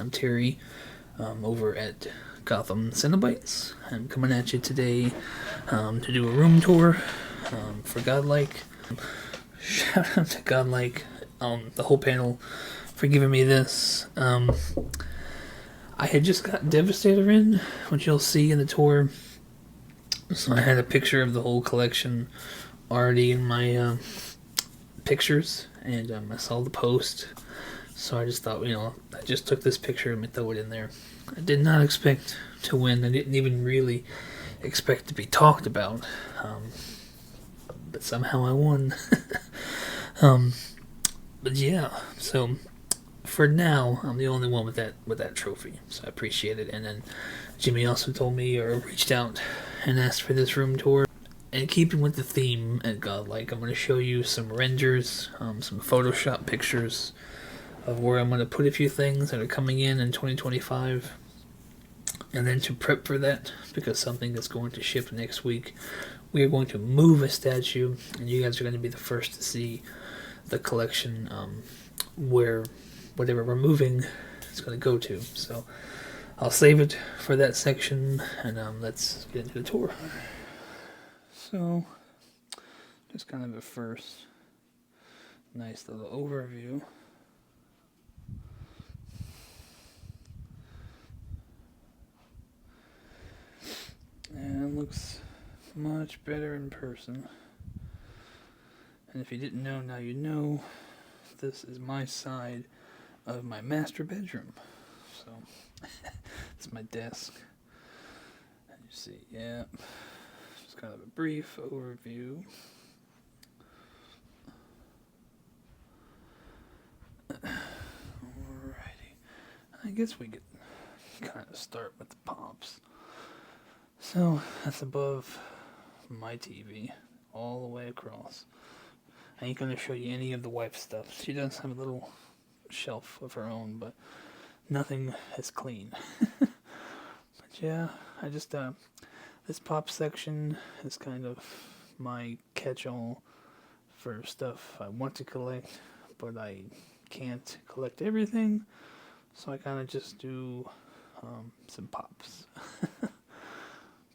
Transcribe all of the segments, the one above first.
I'm Terry, over at Gotham Cenobites. I'm coming at you today to do a room tour for Godlike. Shout out to Godlike, the whole panel, for giving me this. I had just got Devastator in, which you'll see in the tour. So I had a picture of the whole collection already in my pictures, and I saw the post. So I just thought, I just took this picture and throw it in there. I did not expect to win. I didn't even really expect to be talked about. But somehow I won. But yeah, so for now, I'm the only one with that trophy. So I appreciate it. And then Jimmy also told me, or reached out and asked for this room tour. And keeping with the theme at Godlike, I'm going to show you some renders, some Photoshop pictures of where I'm going to put a few things that are coming in 2025. And then to prep for that, because something that's going to ship next week, we are going to move a statue, and you guys are going to be the first to see the collection where whatever we're moving is going to go to. So I'll save it for that section, and let's get into the tour. So, just kind of a first nice little overview. And it looks much better in person. And if you didn't know, now you know. This is my side of my master bedroom. So, it's my desk. And you see, yeah. Just kind of a brief overview. Alrighty. I guess we could kind of start with the pops. So, that's above my TV, all the way across. I ain't going to show you any of the wife's stuff. She does have a little shelf of her own, but nothing is clean. But yeah, I just, this pop section is kind of my catch-all for stuff I want to collect, but I can't collect everything, so I kind of just do some pops.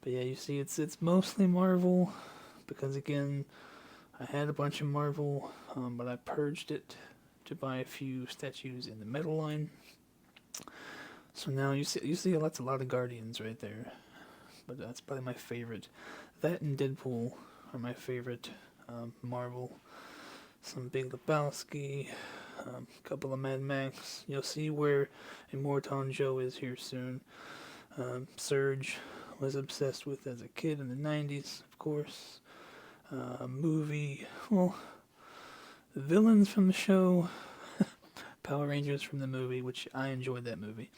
But yeah, you see, it's mostly Marvel, because again, I had a bunch of Marvel, but I purged it to buy a few statues in the metal line. So now you see a lot of Guardians right there, but that's probably my favorite. That and Deadpool are my favorite Marvel. Some Big Lebowski, a couple of Mad Max. You'll see where Immortan Joe is here soon. Surge was obsessed with as a kid in the 90s, of course. Movie, well, the villains from the show, Power Rangers from the movie, which I enjoyed that movie.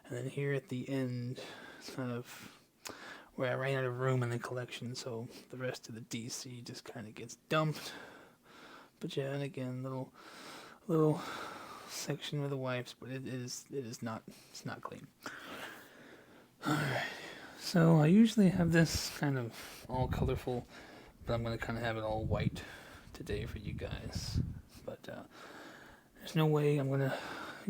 And then here at the end, it's kind of where I ran out of room in the collection, so the rest of the DC just kind of gets dumped. But yeah, and again, little section with the wipes, but it's not clean. Alright. So I usually have this kind of all colorful, but I'm going to kind of have it all white today for you guys. But there's no way I'm going to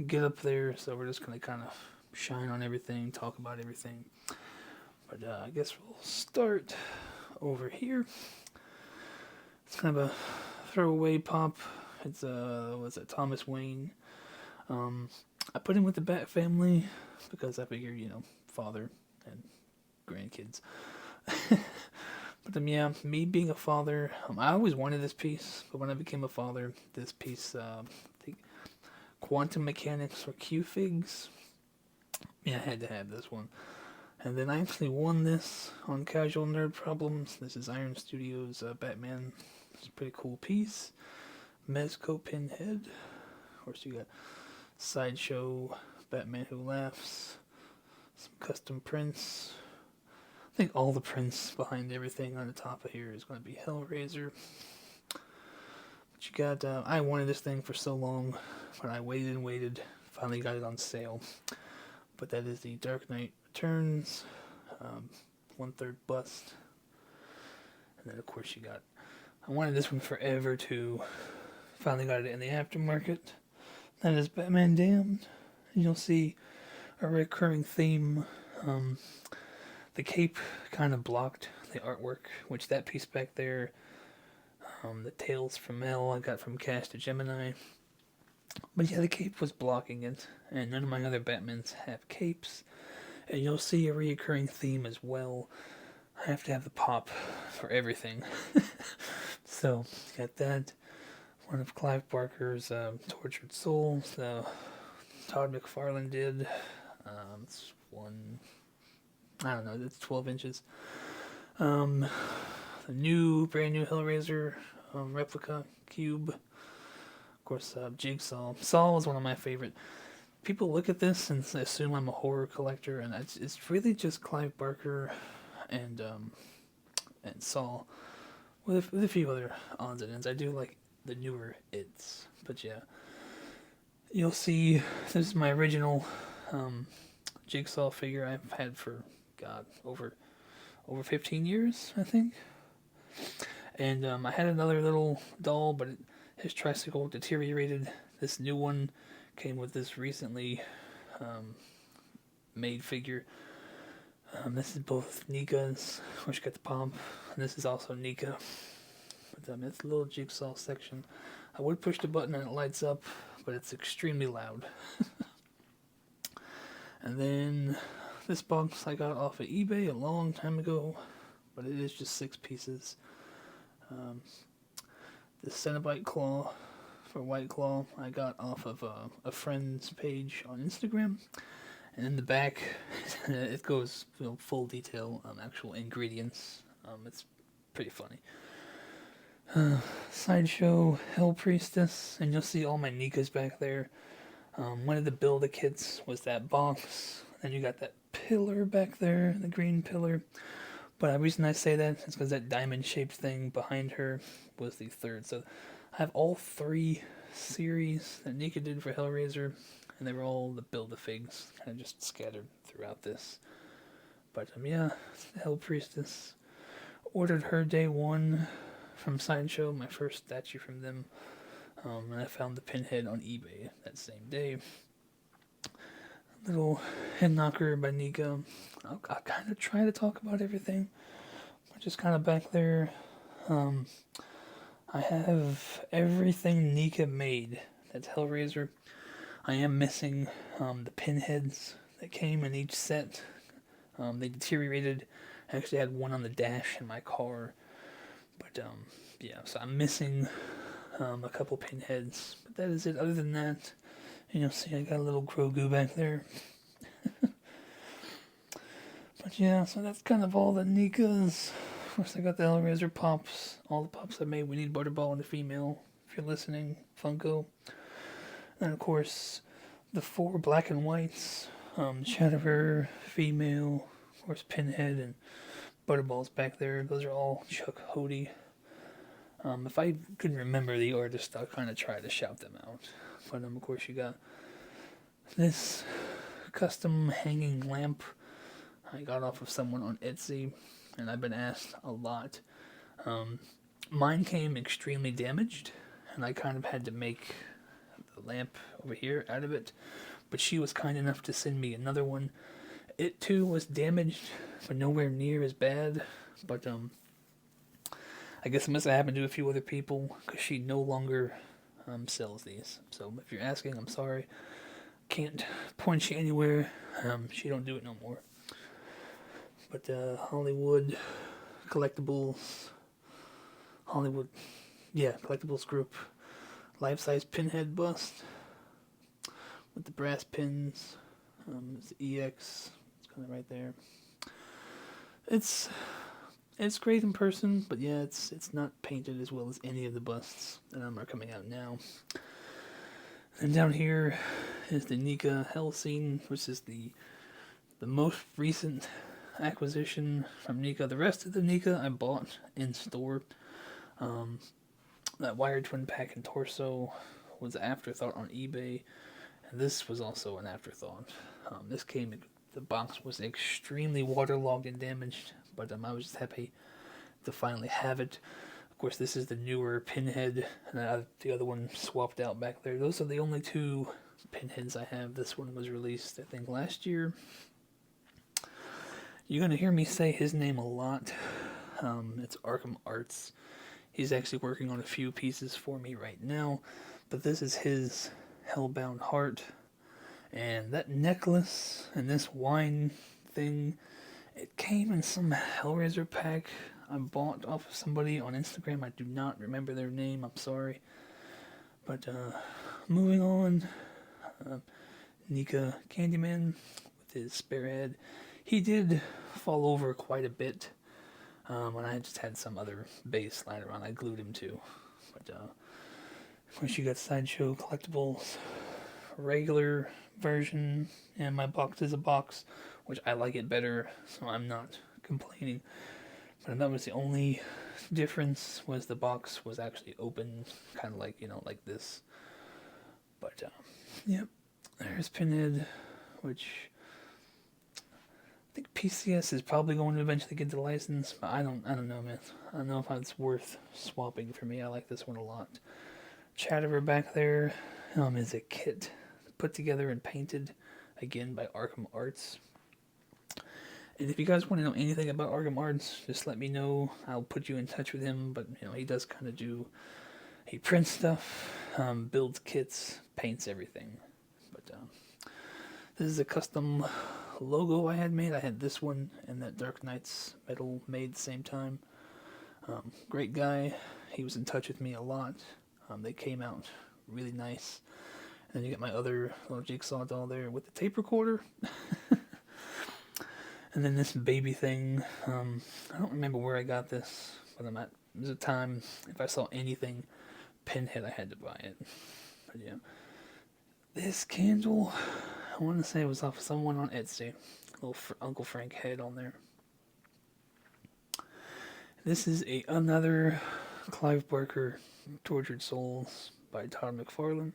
get up there, so we're just going to kind of shine on everything, talk about everything. But I guess we'll start over here. It's kind of a throwaway pop. It's was it Thomas Wayne? I put him with the Bat family because I figure, father and grandkids. But yeah, me being a father, I always wanted this piece, but when I became a father, this piece, I think, Quantum Mechanics or Q-Figs, yeah, I had to have this one. And then I actually won this on Casual Nerd Problems. This is Iron Studios Batman. It's a pretty cool piece. Mezco Pinhead. Of course, you got Sideshow, Batman Who Laughs, some custom prints. I think all the prints behind everything on the top of here is going to be Hellraiser. But you got, I wanted this thing for so long, but I waited and waited, finally got it on sale. But that is the Dark Knight Returns, 1/3 bust. And then of course you got, I wanted this one forever too, finally got it in the aftermarket. That is Batman Damned. you'll see a recurring theme. The cape kind of blocked the artwork, which that piece back there, the Tales from Hell, I got from Cash to Gemini. But yeah, the cape was blocking it, and none of my other Batmans have capes. And you'll see a reoccurring theme as well. I have to have the pop for everything. So, got that. One of Clive Barker's Tortured Souls. Todd McFarlane did. It's one, I don't know, it's 12 inches. The brand new Hellraiser replica cube. Of course, Jigsaw. Saw was one of my favorite. People look at this and assume I'm a horror collector, and it's really just Clive Barker and Saw with a few other odds and ends. I do like the newer It's, but yeah, you'll see this is my original Jigsaw figure I've had for over 15 years, I think. And I had another little doll, but his tricycle deteriorated. This new one came with this recently made figure. This is both Nika's, which got the pomp, and this is also Nika. But it's a little Jigsaw section. I would push the button and it lights up, but it's extremely loud. And then this box I got off of eBay a long time ago, but it is just 6 pieces. The Cenobite claw for White Claw I got off of a friend's page on Instagram. And in the back, it goes full detail, actual ingredients. It's pretty funny. Sideshow Hell Priestess, and you'll see all my Nikas back there. One of the Build-A-Kits was that box. Then you got that pillar back there, the green pillar. But the reason I say that is because that diamond-shaped thing behind her was the third. So I have all 3 series that Nika did for Hellraiser, and they were all the Build-A-Figs, kind of just scattered throughout this. But yeah, the Hell Priestess. Ordered her day 1 from Sideshow, my first statue from them. And I found the pinhead on eBay that same day. Little head knocker by Nika. I'll kind of try to talk about everything. But just kind of back there. I have everything Nika made. That's Hellraiser. I am missing the pinheads that came in each set. They deteriorated. I actually had one on the dash in my car. But yeah, so I'm missing a couple pinheads. But that is it. Other than that, you'll see I got a little Grogu back there. But yeah, so that's kind of all the Nikas. Of course, I got the Hellraiser pops. All the pops I made. We need Butterball and the female. If you're listening, Funko. And of course, the 4 black and whites. Chatterer, female, of course, Pinhead, and Butterball's back there. Those are all Chuck Hody. If I couldn't remember the artist, I'll kind of try to shout them out. But of course, you got this custom hanging lamp I got off of someone on Etsy, and I've been asked a lot. Mine came extremely damaged, and I kind of had to make the lamp over here out of it. But she was kind enough to send me another one. It too was damaged, but nowhere near as bad. But I guess it must have happened to a few other people, because she no longer sells these. So if you're asking, I'm sorry. Can't point you anywhere. She don't do it no more. But Hollywood Collectibles group, life-size Pinhead bust with the brass pins. It's the EX. It's kind of right there. It's great in person, but yeah, it's not painted as well as any of the busts that are coming out now. And down here is the Nika Hell Scene, which is the most recent acquisition from Nika. The rest of the Nika I bought in store. That Wired Twin Pack and Torso was an afterthought on eBay, and this was also an afterthought. The box was extremely waterlogged and damaged, but I was just happy to finally have it. Of course, this is the newer Pinhead, and I have the other one swapped out back there. Those are the only 2 pinheads I have. This one was released, I think, last year. You're going to hear me say his name a lot. It's Arkham Arts. He's actually working on a few pieces for me right now, but this is his Hellbound Heart. And that necklace and this wine thing, it came in some Hellraiser pack I bought off of somebody on Instagram. I do not remember their name, I'm sorry. But moving on, Nika Candyman with his spare head. He did fall over quite a bit when I just had some other base lying around. I glued him to. But of course, you got Sideshow Collectibles, regular version, and my box is a box, which I like it better, so I'm not complaining. But that was the only difference, was the box was actually open, kind of like, like this. But, yep, there's Pinhead, which I think PCS is probably going to eventually get the license, but I don't know, man. I don't know if it's worth swapping for me. I like this one a lot. Chatterer back there is a kit put together and painted, again, by Arkham Arts. And if you guys want to know anything about Arkham Arts, just let me know. I'll put you in touch with him. But, he does kind of he prints stuff, builds kits, paints everything. But this is a custom logo I had made. I had this one and that Dark Knight's metal made at the same time. Great guy. He was in touch with me a lot. They came out really nice. And then you get my other little jigsaw doll there with the tape recorder. And then this baby thing, I don't remember where I got this, but there's a time, if I saw anything Pinhead, I had to buy it. But yeah. This candle, I want to say it was off someone on Etsy. Little Uncle Frank head on there. This is another Clive Barker, Tortured Souls by Todd McFarlane.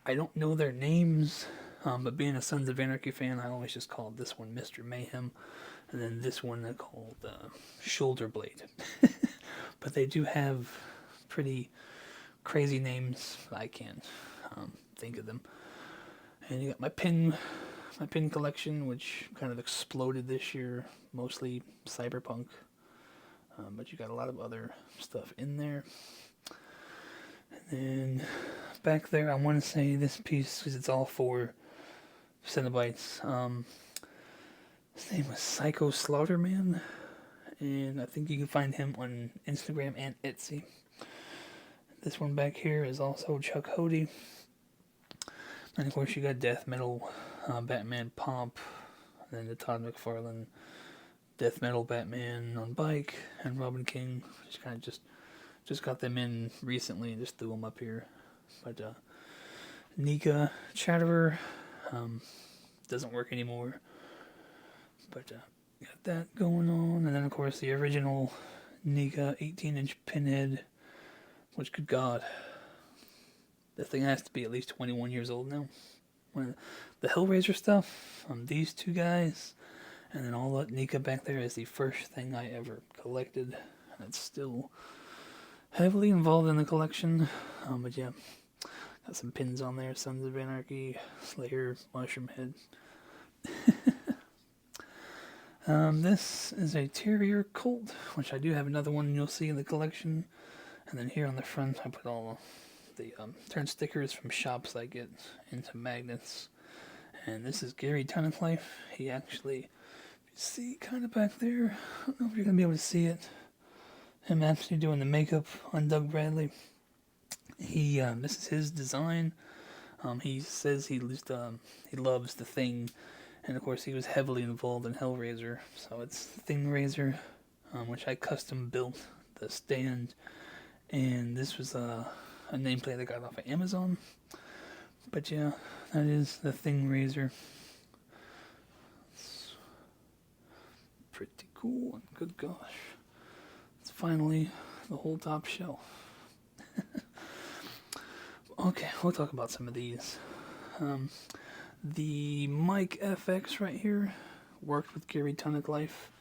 I don't know their names. But being a Sons of Anarchy fan, I always just called this one Mr. Mayhem, and then this one I called Shoulder Blade. But they do have pretty crazy names. I can't think of them. And you got my pin collection, which kind of exploded this year, mostly cyberpunk. But you got a lot of other stuff in there. And then back there, I want to say this piece, because it's all for Cenobites. His name was Psycho Slaughterman, and I think you can find him on Instagram and Etsy. This one back here is also Chuck Hody. And of course you got Death Metal Batman Pomp, and then the Todd McFarlane Death Metal Batman on bike, and Robin King. Just kind of just got them in recently and just threw them up here. But Nika Chatterer doesn't work anymore. But got that going on. And then of course the original Nika 18-inch Pinhead, which, good God, that thing has to be at least 21 years old now. The Hellraiser stuff, these two guys, and then all that Nika back there is the first thing I ever collected. And it's still heavily involved in the collection. But yeah, got some pins on there. Sons of Anarchy, Slayer, Mushroom Head. This is a Terrier Colt, which I do have another one you'll see in the collection. And then here on the front, I put all the turn stickers from shops I get into magnets. And this is Gary Tennant's life. He actually, you see kind of back there, I don't know if you're going to be able to see it. Him actually doing the makeup on Doug Bradley. This is his design. He says he loves The Thing, and of course he was heavily involved in Hellraiser. So it's Thingrazor, which I custom built the stand, and this was a nameplate I got off of Amazon. But yeah, that is the Thingrazor. It's pretty cool. Good gosh. It's finally the whole top shelf. Okay, we'll talk about some of these. The Mike FX right here worked with Gary Tunic Life.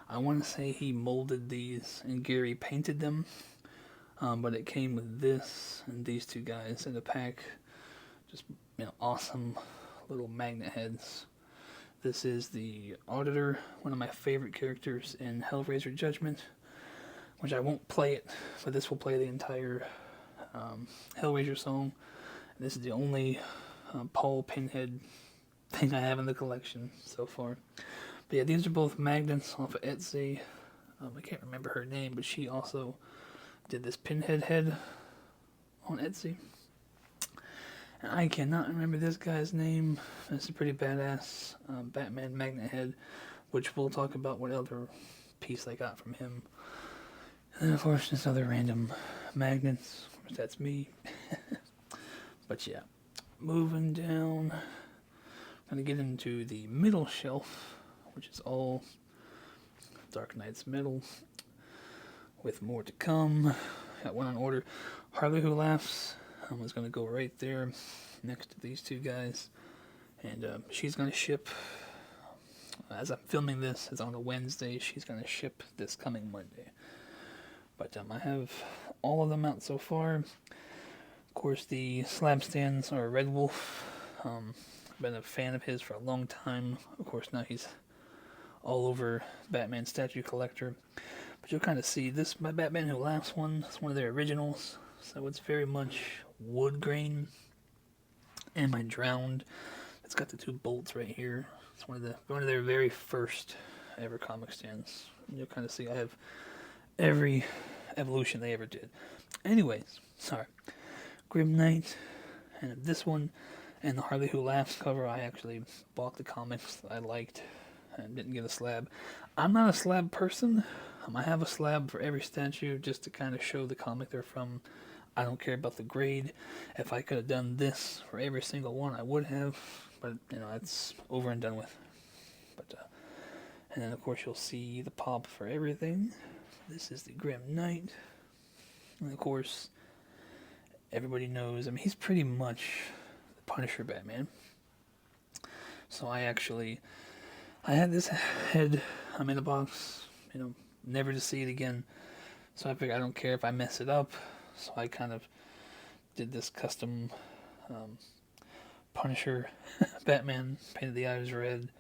I want to say he molded these and Gary painted them. But it came with this and these two guys in a pack. just, awesome little magnet heads. This is the Auditor, one of my favorite characters in Hellraiser Judgment, which I won't play it, but this will play the entire Hellraiser song. And this is the only Paul Pinhead thing I have in the collection so far. But yeah, these are both magnets off of Etsy. I can't remember her name, but she also did this Pinhead head on Etsy. And I cannot remember this guy's name. It's a pretty badass Batman magnet head, which we'll talk about what other piece I got from him. And then, of course, just other random magnets. Of course, that's me. But yeah, moving down, I'm going to get into the middle shelf, which is all Dark Knight's metal, with more to come. Got one on order. Harley Who Laughs is going to go right there next to these two guys, and she's going to ship, as I'm filming this, it's on a Wednesday, she's going to ship this coming Monday. But I have all of them out so far. Of course, the slab stands are Red Wolf. Been a fan of his for a long time. Of course, now he's all over Batman statue collector. But you'll kind of see this, my Batman Who Laughs one, it's one of their originals. So it's very much wood grain. And my Drowned, it's got the two bolts right here. It's one of their very first ever comic stands. And you'll kind of see I have every evolution they ever did. Anyways, sorry. Grim Knight, and this one, and the Harley Who Laughs cover, I actually bought the comics that I liked and didn't get a slab. I'm not a slab person. I have a slab for every statue just to kind of show the comic they're from. I don't care about the grade. If I could have done this for every single one, I would have. But, it's over and done with. But, and then, of course, you'll see the pop for everything. This is the Grim Knight. And, of course, everybody knows, he's pretty much the Punisher Batman. So I had this head, I'm in a box, never to see it again. So I figured I don't care if I mess it up. So I kind of did this custom Punisher Batman, painted the eyes red,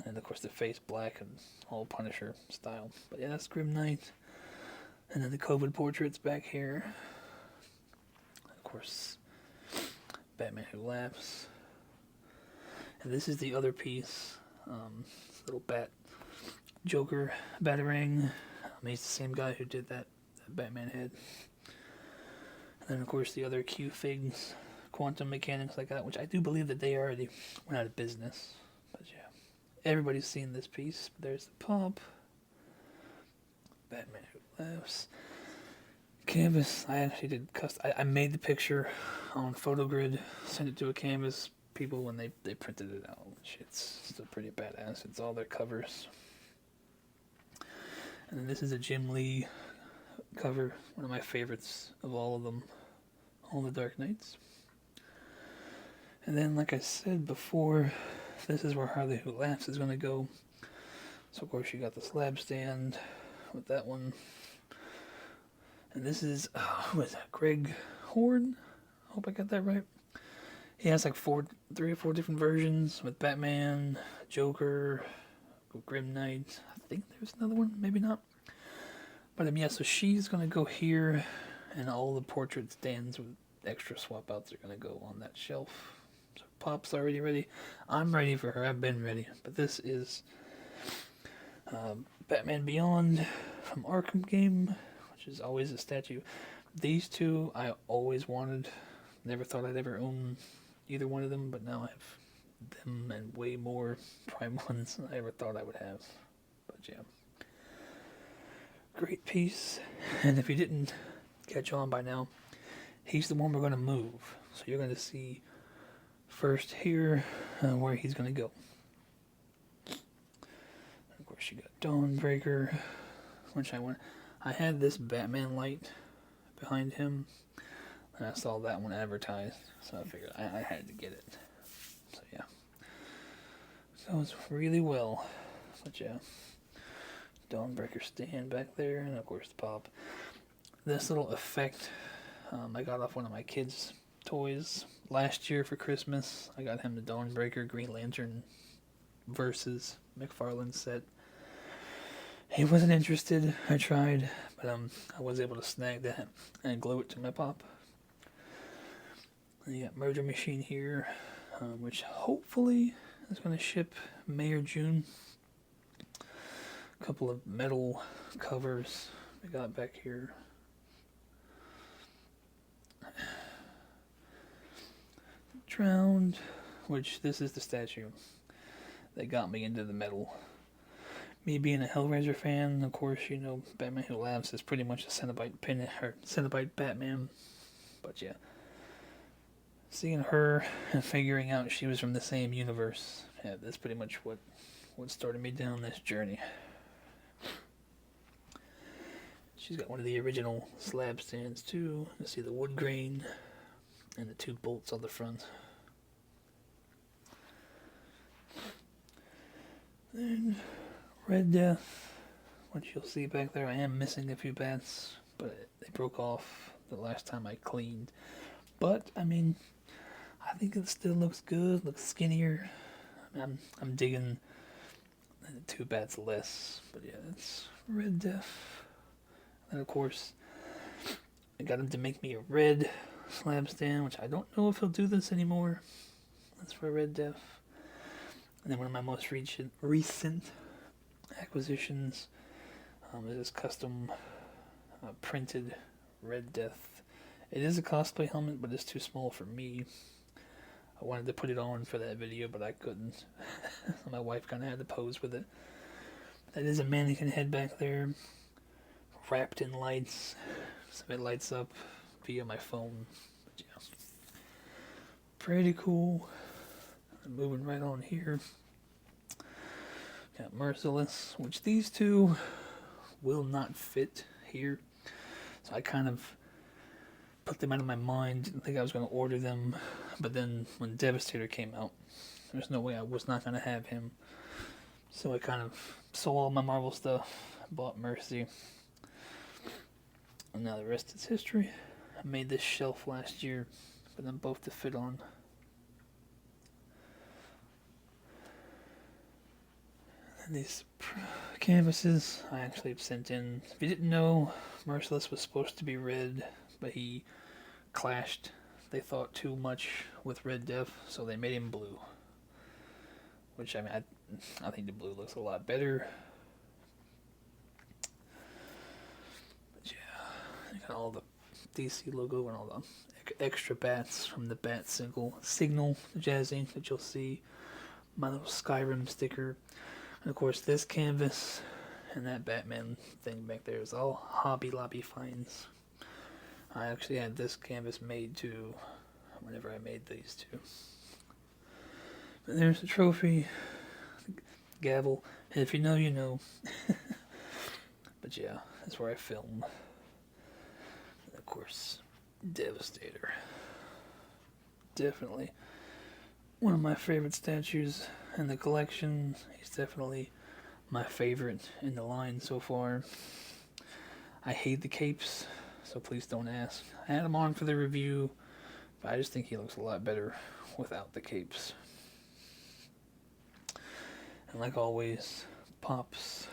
and of course the face black and all Punisher style. But yeah, that's Grim Knight. And then the COVID portraits back here. Of course, Batman Who Laughs. And this is the other piece, little Joker Batarang. He's the same guy who did that Batman head. And then, of course, the other Q-Figs, quantum mechanics like that, which I do believe that they already went out of business. But yeah, everybody's seen this piece. There's the pop. Batman Who Laughs. Canvas, I actually did I made the picture on PhotoGrid, sent it to a Canvas people when they printed it out. It's still pretty badass. It's all their covers. And then this is a Jim Lee cover, one of my favorites of all of them, all the Dark Knights. And then, like I said before, this is where Harley Who Laughs is going to go. So, of course, you got the slab stand with that one. And this is, who is that? Greg Horn? I hope I got that right. He has like 3 or 4 different versions with Batman, Joker, Grim Knight. I think there's another one, maybe not. But yeah, so she's going to go here, and all the portrait stands with extra swap outs are going to go on that shelf. So Pop's already ready. I'm ready for her. I've been ready. But this is Batman Beyond from Arkham game, which is always a statue. These two I always wanted. Never thought I'd ever own either one of them, but now I have them and way more prime ones than I ever thought I would have. But yeah. Great piece. And if you didn't catch on by now, he's the one we're going to move. So you're going to see first here where he's going to go. And of course you got Dawnbreaker, which I had this Batman light behind him, and I saw that one advertised, so I figured I had to get it. So yeah. Goes really well. But yeah. Dawnbreaker stand back there, and of course the pop. This little effect I got off one of my kids' toys last year for Christmas. I got him the Dawnbreaker Green Lantern versus McFarlane set. He wasn't interested. I tried, but I was able to snag that and glue it to my pop. And you got Murder Machine here, which hopefully is going to ship May or June. A couple of metal covers we got back here. Drowned, which this is the statue that got me into the metal. Me being a Hellraiser fan, of course, you know, Batman Who Laughs is pretty much a Cenobite Batman. But yeah, seeing her and figuring out she was from the same universe, yeah, that's pretty much what started me down this journey. She's got one of the original slab stands too. You see the wood grain and the 2 bolts on the front. Then Red Death, which you'll see back there. I am missing a few bats, but they broke off the last time I cleaned. But I mean, I think it still looks good. Looks skinnier. I'm digging the 2 bats less. But yeah, that's Red Death. And of course, I got him to make me a red slab stand, which I don't know if he'll do this anymore. That's for Red Death. And then one of my most recent acquisitions is this custom printed Red Death. It is a cosplay helmet, but it's too small for me. I wanted to put it on for that video, but I couldn't. My wife kind of had to pose with it. That is a mannequin head back there, wrapped in lights, so it lights up via my phone. But yeah, pretty cool. I'm moving right on here. Got Merciless, which these 2 will not fit here. So I kind of put them out of my mind. Didn't think I was going to order them. But then when Devastator came out, there's no way I was not going to have him. So I kind of sold all my Marvel stuff, bought Mercy. And now the rest is history. I made this shelf last year for them both to fit on. And these canvases I actually sent in. If you didn't know, Merciless was supposed to be red, but he clashed, they thought, too much with Red Death, so they made him blue. Which, I mean, I think the blue looks a lot better. But yeah, you got all the DC logo and all the extra bats from the Bat Signal Jazz Ink that you'll see. My little Skyrim sticker. And of course, this canvas and that Batman thing back there is all Hobby Lobby finds. I actually had this canvas made too, whenever I made these 2. And there's the trophy, the gavel, and if you know, you know. But yeah, that's where I film. And of course, Devastator. Definitely one of my favorite statues in the collection. He's definitely my favorite in the line so far. I hate the capes, so please don't ask. I had him on for the review, but I just think he looks a lot better without the capes. And like always, pops.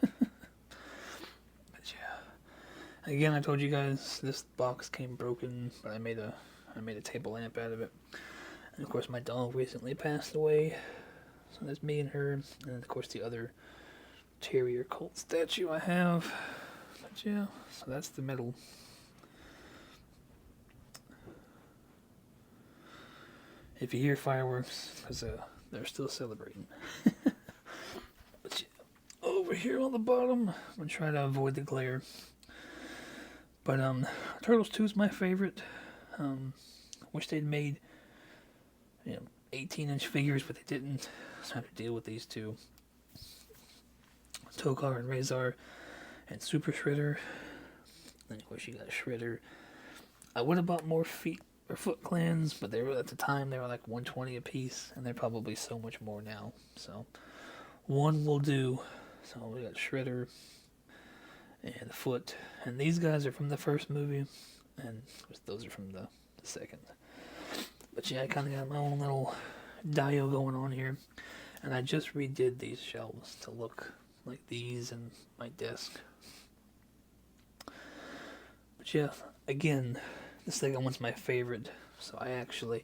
But yeah. Again, I told you guys this box came broken, but I made a table lamp out of it. And of course my dog recently passed away. So that's me and her. And of course the other terrier cult statue I have. But yeah, so that's the middle. If you hear fireworks, because they're still celebrating. But yeah, over here on the bottom, I'm going to try to avoid the glare. But Turtles 2 is my favorite. Wish they'd made 18-inch figures, but they didn't. So I have to deal with these 2. Tokar and Razor and Super Shredder. And of course you got Shredder. I would have bought more Foot Clans, but they were at the time they were like $120 a piece, and they're probably so much more now. So 1 will do. So we got Shredder and Foot, and these guys are from the first movie, and those are from the second. But yeah, I kind of got my own little dio going on here. And I just redid these shelves to look like these and my desk. But yeah, again, this second one's my favorite. So I actually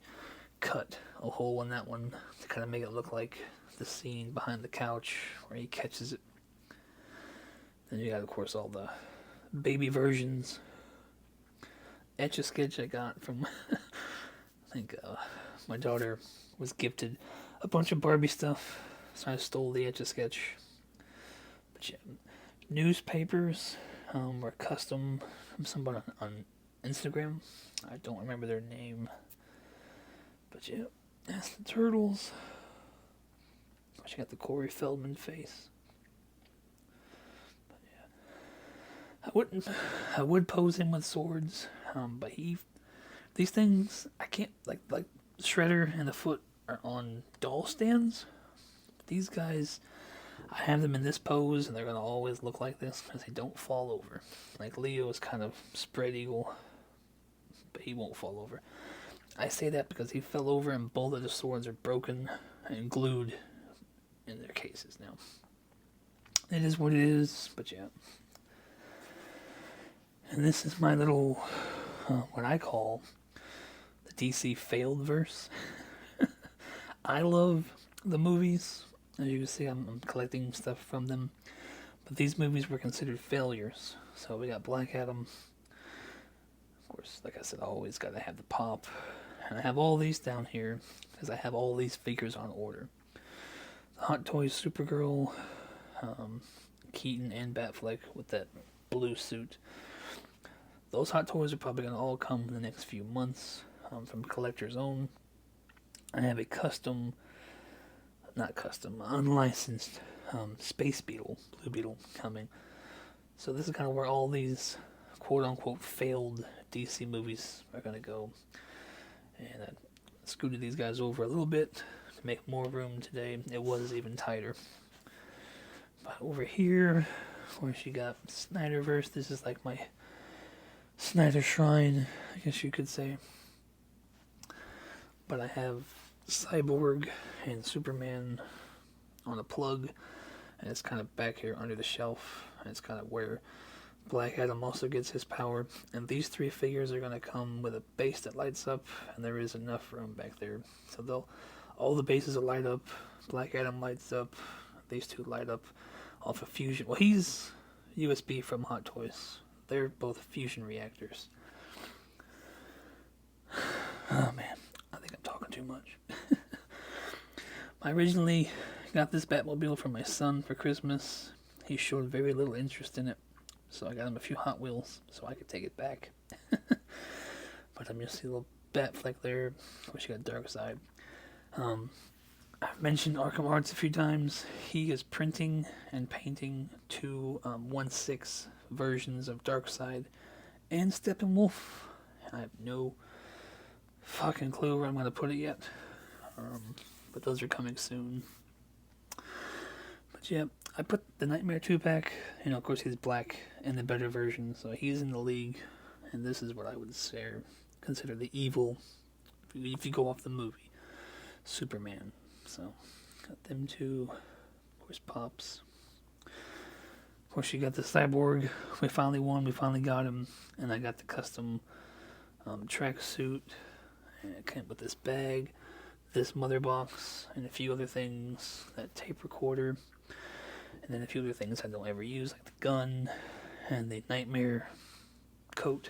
cut a hole in that one to kind of make it look like the scene behind the couch where he catches it. Then you got, of course, all the baby versions. Etch-a-sketch I got from, I think my daughter was gifted a bunch of Barbie stuff, so I stole the Etch-a-sketch. But yeah, newspapers were custom from somebody on Instagram. I don't remember their name. But yeah, that's the Turtles. She got the Corey Feldman face. But yeah, I would pose him with swords, but these things I can't like Shredder and the Foot are on doll stands. But these guys, I have them in this pose, and they're gonna always look like this because they don't fall over. Like Leo is kind of spread eagle, but he won't fall over. I say that because he fell over and both of the swords are broken and glued in their cases now. It is what it is, but yeah. And this is my little, what I call the DC failed verse. I love the movies. As you can see, I'm collecting stuff from them. But these movies were considered failures. So we got Black Adam. Of course, like I said, I always got to have the pop. And I have all these down here because I have all these figures on order. The Hot Toys Supergirl, Keaton and Batfleck with that blue suit. Those Hot Toys are probably going to all come in the next few months from Collector's Own. I have a unlicensed Space Beetle, Blue Beetle coming. So this is kind of where all these quote-unquote failed DC movies are going to go. And I scooted these guys over a little bit to make more room today. It was even tighter. But over here, of course, you got Snyderverse. This is like my Snyder Shrine, I guess you could say. But I have Cyborg and Superman on a plug, and it's kind of back here under the shelf, and it's kind of where Black Adam also gets his power. And these three figures are going to come with a base that lights up, and there is enough room back there. So all the bases will light up. Black Adam lights up. These two light up off of fusion. Well, he's USB from Hot Toys. They're both fusion reactors. Oh man, I think I'm talking too much. I originally got this Batmobile for my son for Christmas. He showed very little interest in it. So I got him a few Hot Wheels so I could take it back. But I'm just see a little Batfleck there. Of course, you got Darkseid. I've mentioned Arkham Arts a few times. He is printing and painting two 1/6 versions of Darkseid and Steppenwolf. I have no fucking clue where I'm going to put it yet. But those are coming soon. But yeah, I put the Nightmare 2-pack, of course he's black in the better version, so he's in the league, and this is what I would say, consider the evil, if you go off the movie, Superman. So, got them two, of course Pops. Of course you got the Cyborg, we finally won, we finally got him, and I got the custom tracksuit, and it came with this bag, this mother box, and a few other things, that tape recorder. And then a few other things I don't ever use, like the gun and the Nightmare coat.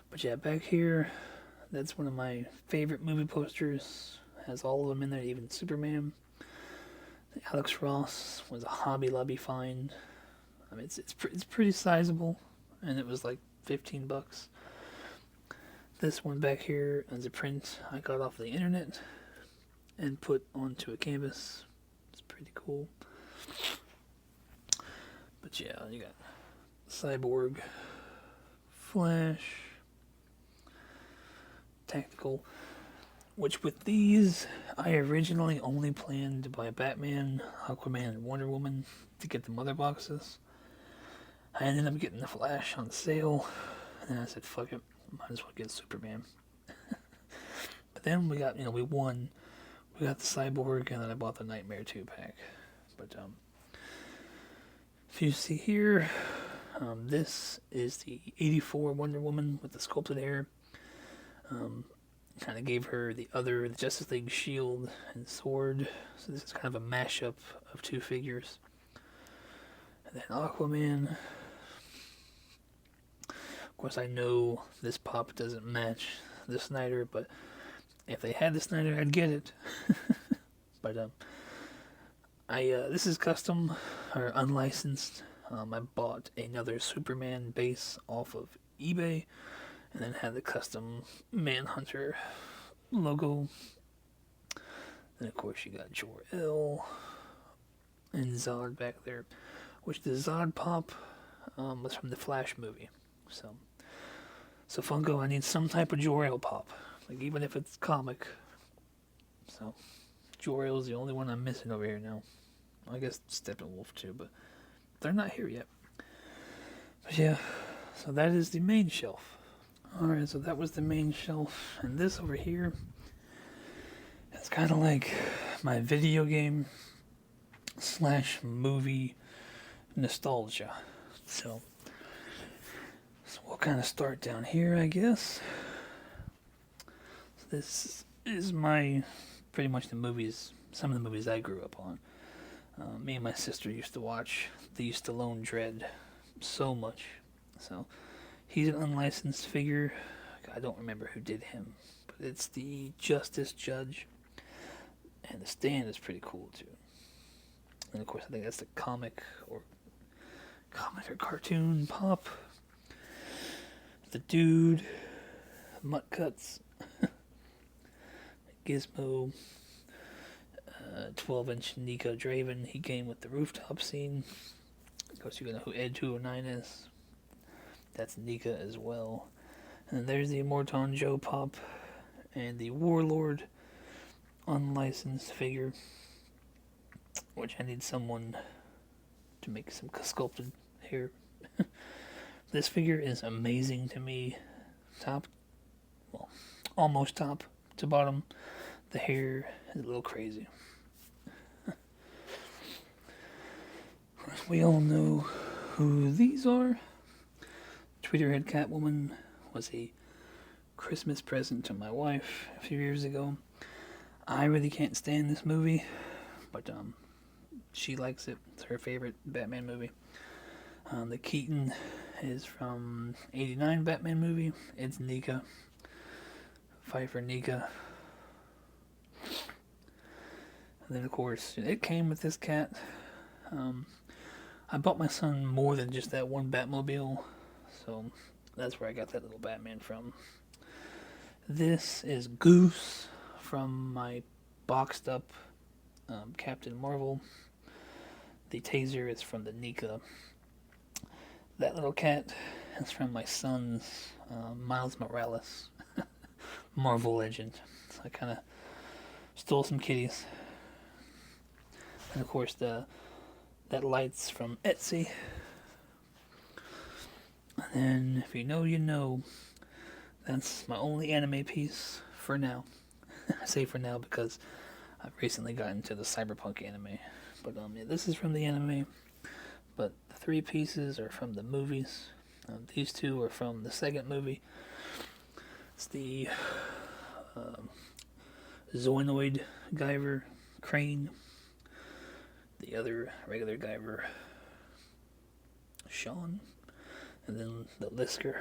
But yeah, back here, that's one of my favorite movie posters. Has all of them in there, even Superman. The Alex Ross was a Hobby Lobby find. I mean, it's pretty sizable, and it was like $15. This one back here is a print I got off the internet and put onto a canvas. It's pretty cool. But yeah, you got Cyborg, Flash, Tactical, which with these, I originally only planned to buy Batman, Aquaman, and Wonder Woman to get the mother boxes. I ended up getting the Flash on sale, and then I said, fuck it, might as well get Superman. then we got, we won. We got the Cyborg, and then I bought the Nightmare 2-pack. But, if you see here, this is the 84 Wonder Woman with the sculpted hair. Kind of gave her the Justice League shield and sword. So this is kind of a mashup of two figures. And then Aquaman. Of course, I know this pop doesn't match the Snyder, but if they had the Snyder, I'd get it. But this is custom or unlicensed. I bought another Superman base off of eBay, and then had the custom Manhunter logo. Then of course you got Jor-El and Zod back there, which the Zod pop was from the Flash movie. So Funko, I need some type of Jor-El pop, like even if it's comic. So Jor-El is the only one I'm missing over here now. I guess Steppenwolf too, but they're not here yet. But yeah, so that is the main shelf. Alright, so that was the main shelf. And this over here, it's kind of like my video game / movie nostalgia. So we'll kind of start down here, I guess. So this is pretty much the movies, some of the movies I grew up on. Me and my sister used to watch the Stallone Dread so much. So he's an unlicensed figure. I don't remember who did him, but it's the Justice Judge. And the stand is pretty cool too. And of course, I think that's the comic or cartoon pop. The dude, Mutt Cuts, Gizmo, 12-inch Nika Draven. He came with the rooftop scene. Of course, you know who Ed 209 is. That's Nika as well. And there's the Immortan Joe pop and the Warlord unlicensed figure, which I need someone to make some sculpted hair. This figure is amazing to me. Almost top to bottom. The hair is a little crazy. We all know who these are. Tweeterhead Catwoman was a Christmas present to my wife a few years ago. I really can't stand this movie, but she likes it. It's her favorite Batman movie. The Keaton is from '89 Batman movie. It's Nika. Fight for Nika. And then of course it came with this cat. I bought my son more than just that one Batmobile, so that's where I got that little Batman from. This is Goose from my boxed up Captain Marvel. The Taser is from the Nika. That little cat is from my son's Miles Morales Marvel Legend. So I kind of stole some kitties. And of course that light's from Etsy. And then if you know, you know. That's my only anime piece for now. I say for now because I've recently gotten to the cyberpunk anime. But yeah, this is from the anime. But the 3 pieces are from the movies. These 2 are from the second movie. It's the Zoinoid Guyver Crane. The other regular Guyver Sean. And then the Lisker.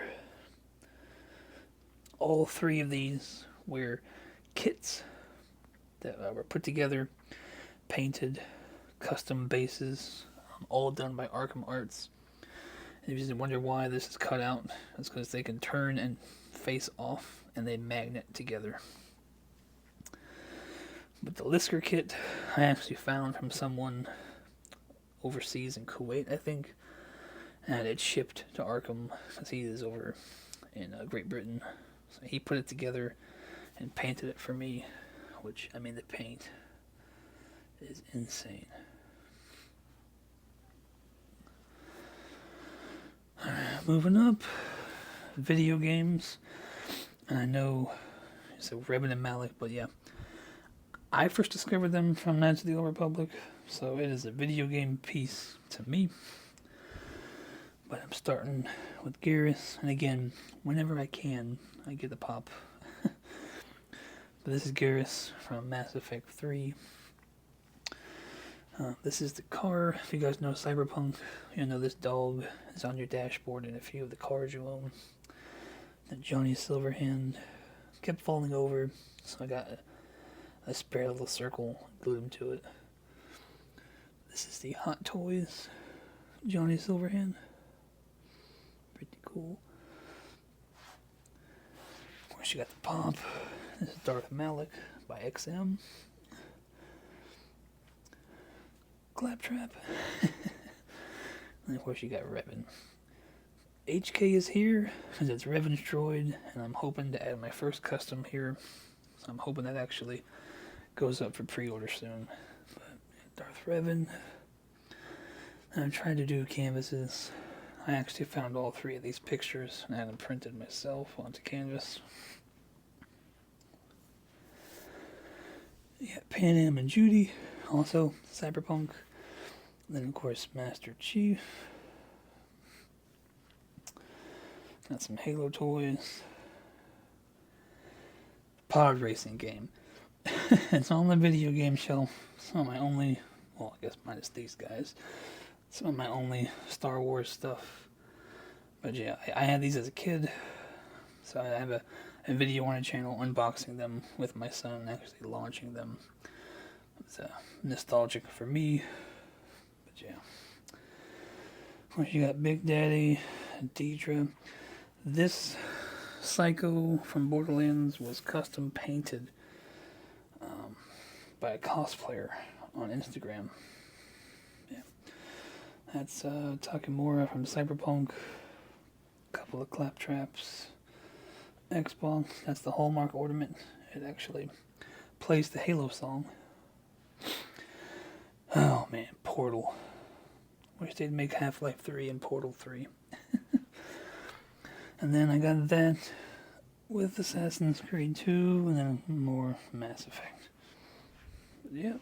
All 3 of these were kits that were put together, painted, custom bases, all done by Arkham Arts. And if you wonder why this is cut out, it's because they can turn and face off and they magnet together. But the Lisker kit I actually found from someone overseas in Kuwait, I think, and it shipped to Arkham because he is over in Great Britain. So he put it together and painted it for me, which, I mean, the paint is insane. Moving up, video games. And I know So Revan and Malik, but yeah. I first discovered them from Knights of the Old Republic, so it is a video game piece to me. But I'm starting with Garrus, and again, whenever I can, I get the pop. But this is Garrus from Mass Effect 3. This is the car. If you guys know Cyberpunk, you know this dog is on your dashboard in a few of the cars you own. And Johnny Silverhand kept falling over, so I got a spare little circle, glued him to it. This is the Hot Toys Johnny Silverhand. Pretty cool. Of course, you got the pop. This is Darth Malik by XM. Claptrap. And of course, you got Revan. HK is here because it's Revan's droid, and I'm hoping to add my first custom here. So I'm hoping that actually goes up for pre-order soon. But Darth Revan. And I'm trying to do canvases. I actually found all 3 of these pictures and had them printed myself onto canvas. Yeah, Pan Am and Judy, also Cyberpunk. And then of course Master Chief. Got some Halo toys. Pod racing game. It's on the video game shelf. Some of my only, well, I guess minus these guys, some of my only Star Wars stuff. But yeah, I had these as a kid, so I have a video on a channel unboxing them with my son, actually launching them. It's nostalgic for me, but yeah. Of course, you got Big Daddy, Deidre. This Psycho from Borderlands was custom painted by a cosplayer on Instagram. Yeah, that's Takemura from Cyberpunk. A couple of Claptraps. Xbox. That's the Hallmark ornament. It actually plays the Halo song. Oh man, Portal. Wish they'd make Half-Life 3 and Portal 3. And then I got that with Assassin's Creed 2, and then more Mass Effect. But yeah.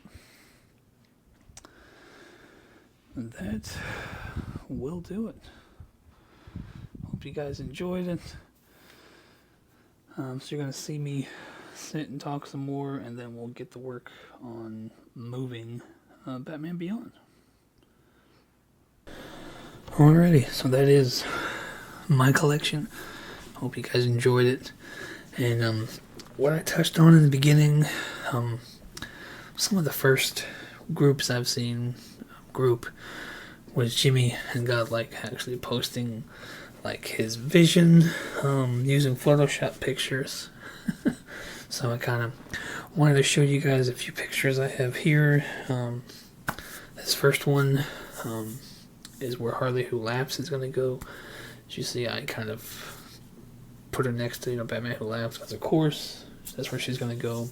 And that will do it. Hope you guys enjoyed it. So you're going to see me sit and talk some more, and then we'll get to work on moving Batman Beyond. Alrighty, so that is my collection. Hope you guys enjoyed it. And what I touched on in the beginning, some of the first groups I've seen, was Jimmy and God actually posting his vision using Photoshop pictures. So I kind of wanted to show you guys a few pictures I have here. This first one is where Harley Who Laughs is going to go. As you see, I kind of put her next to Batman Who Laughs, because of course that's where she's going to go.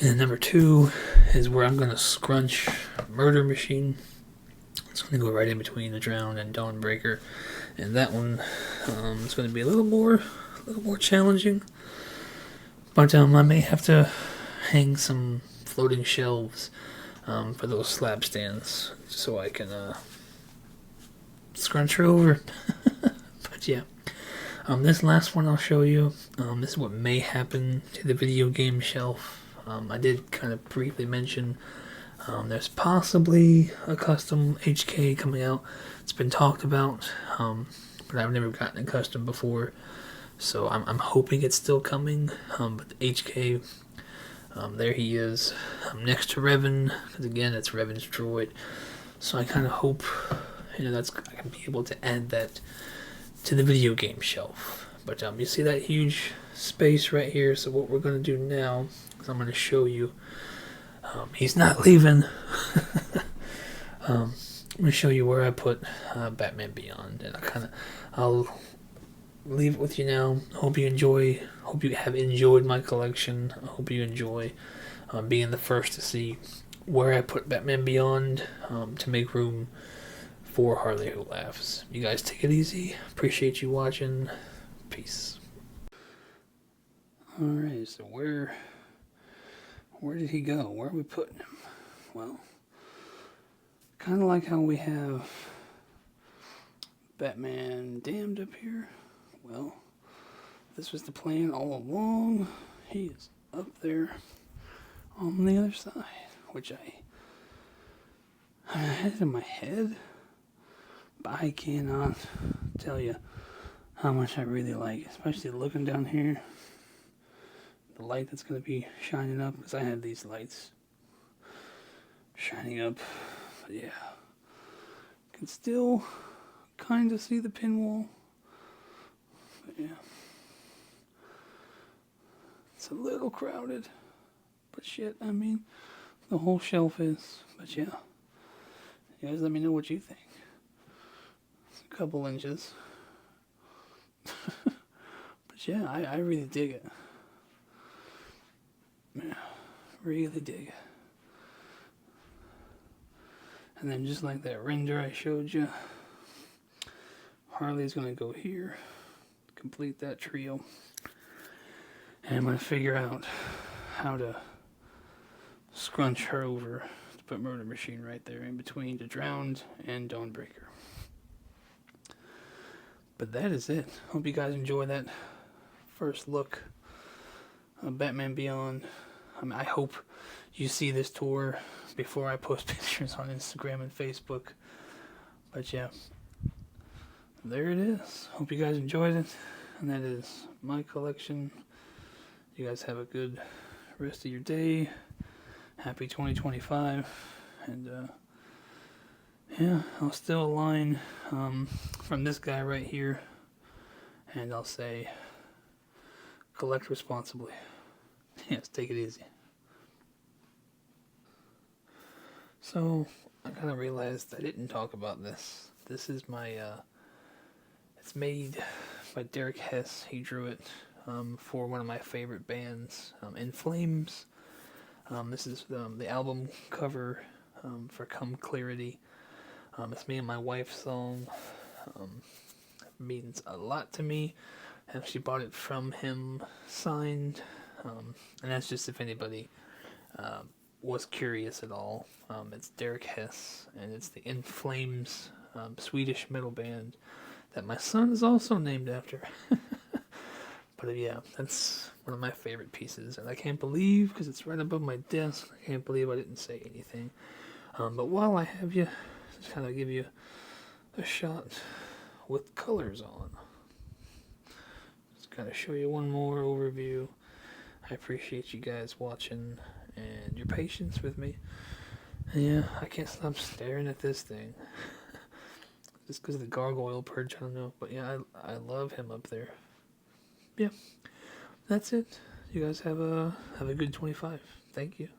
And number 2 is where I'm going to scrunch Murder Machine. It's going to go right in between The Drowned and Dawnbreaker. And that one is going to be a little more challenging. But I may have to hang some floating shelves for those slab stands, so I can scrunch her over. But yeah, this last one I'll show you. This is what may happen to the video game shelf. I did kind of briefly mention there's possibly a custom HK coming out. It's been talked about, but I've never gotten a custom before, so I'm hoping it's still coming. But the HK, there he is, next to Revan, because again, it's Revan's droid. So I kind of hope, I can be able to add that to the video game shelf. But you see that huge space right here. So what we're going to do now is I'm going to show you. He's not leaving. I'm going to show you where I put Batman Beyond, and I'll leave it with you now. Hope you have enjoyed my collection. I hope you enjoy being the first to see where I put Batman Beyond to make room for Harley Who Laughs. You guys take it easy. Appreciate you watching. Peace. Alright, so where did he go? Where are we putting him? Well, kind of like how we have Batman Damned up here. Well, this was the plan all along. He is up there on the other side, which I had it in my head, but I cannot tell you how much I really like it, especially looking down here. The light that's going to be shining up, because I had these lights shining up, but yeah, can still kind of see the pinwall, but yeah, it's a little crowded, but shit, I mean, the whole shelf is, but yeah, you guys let me know what you think. It's a couple inches, but yeah, I really dig it. Yeah, really dig it. And then just like that render I showed you, Harley's gonna go here, complete that trio, and I'm gonna figure out how to scrunch her over to put Murder Machine right there in between the Drowned and Dawnbreaker. But that is it. Hope you guys enjoy that first look of Batman Beyond. I hope you see this tour before I post pictures on Instagram and Facebook. But yeah, there it is. Hope you guys enjoyed it. And that is my collection. You guys have a good rest of your day. Happy 2025. And yeah, I'll steal a line from this guy right here. And I'll say, collect responsibly. Yes, take it easy. So, I kind of realized I didn't talk about this. This is my, it's made by Derek Hess. He drew it for one of my favorite bands, In Flames. This is the album cover for Come Clarity. It's me and my wife's song. It means a lot to me. I actually bought it from him, signed. And that's just if anybody was curious at all. It's Derek Hess, and it's the In Flames Swedish metal band that my son is also named after. But yeah, that's one of my favorite pieces, and I can't believe, because it's right above my desk, I can't believe I didn't say anything. But while I have you, just kind of give you a shot with colors on. Just kind of show you one more overview. I appreciate you guys watching and your patience with me. And yeah, I can't stop staring at this thing. Just because of the gargoyle perch, I don't know. But yeah, I love him up there. Yeah, that's it. You guys have a good 25. Thank you.